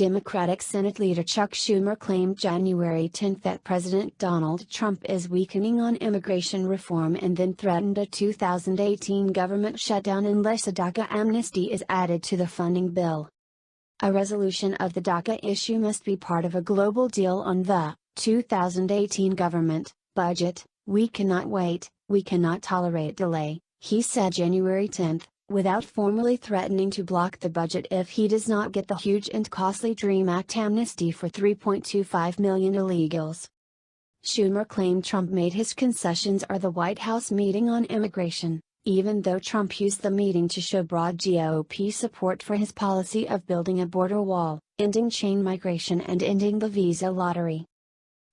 Democratic Senate Leader Chuck Schumer claimed January 10 that President Donald Trump is weakening on immigration reform and then threatened a 2018 government shutdown unless a DACA amnesty is added to the funding bill. A resolution of the DACA issue must be part of a global deal on the 2018 government budget. "We cannot wait, we cannot tolerate delay," he said January 10, without formally threatening to block the budget if he does not get the huge and costly DREAM Act amnesty for 3.25 million illegals. Schumer claimed Trump made his concessions at the White House meeting on immigration, even though Trump used the meeting to show broad GOP support for his policy of building a border wall, ending chain migration and ending the visa lottery.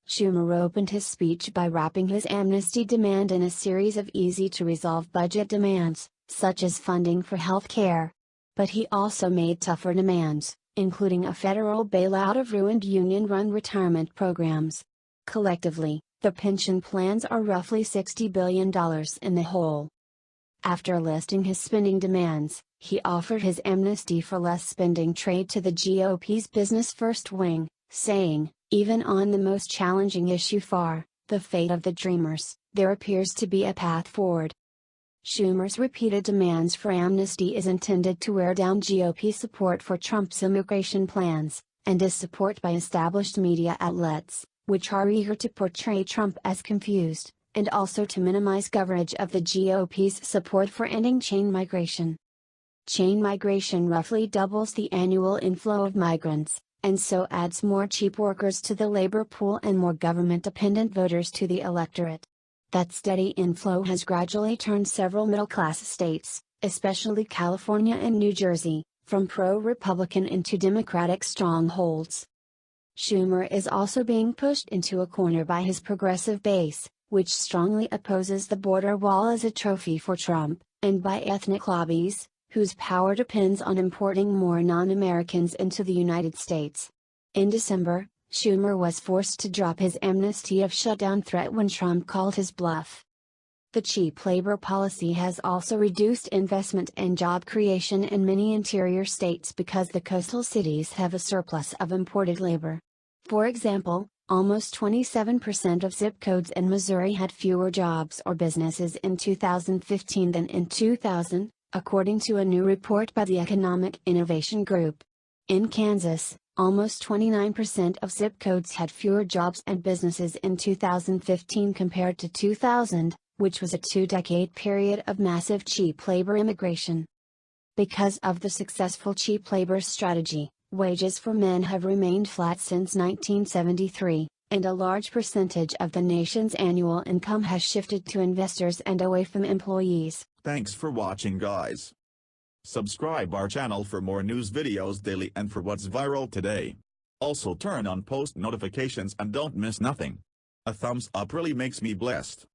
Schumer opened his speech by wrapping his amnesty demand in a series of easy-to-resolve budget demands, such as funding for health care. But he also made tougher demands, including a federal bailout of ruined union-run retirement programs. Collectively, the pension plans are roughly $60 billion in the hole. After listing his spending demands, he offered his amnesty for less spending trade to the GOP's Business First wing, saying, "Even on the most challenging issue the fate of the Dreamers, there appears to be a path forward." Schumer's repeated demands for amnesty is intended to wear down GOP support for Trump's immigration plans, and his support by established media outlets, which are eager to portray Trump as confused, and also to minimize coverage of the GOP's support for ending chain migration. Chain migration roughly doubles the annual inflow of migrants, and so adds more cheap workers to the labor pool and more government-dependent voters to the electorate. That steady inflow has gradually turned several middle-class states, especially California and New Jersey, from pro-Republican into Democratic strongholds. Schumer is also being pushed into a corner by his progressive base, which strongly opposes the border wall as a trophy for Trump, and by ethnic lobbies, whose power depends on importing more non-Americans into the United States. In December, Schumer was forced to drop his amnesty of shutdown threat when Trump called his bluff. The cheap labor policy has also reduced investment and job creation in many interior states because the coastal cities have a surplus of imported labor. For example, almost 27% of zip codes in Missouri had fewer jobs or businesses in 2015 than in 2000, according to a new report by the Economic Innovation Group. In Kansas, almost 29% of zip codes had fewer jobs and businesses in 2015 compared to 2000, which was a two-decade period of massive cheap labor immigration. Because of the successful cheap labor strategy, wages for men have remained flat since 1973, and a large percentage of the nation's annual income has shifted to investors and away from employees. Thanks for watching, guys. Subscribe our channel for more news videos daily and for what's viral today. Also turn on post notifications and don't miss nothing. A thumbs up really makes me blessed.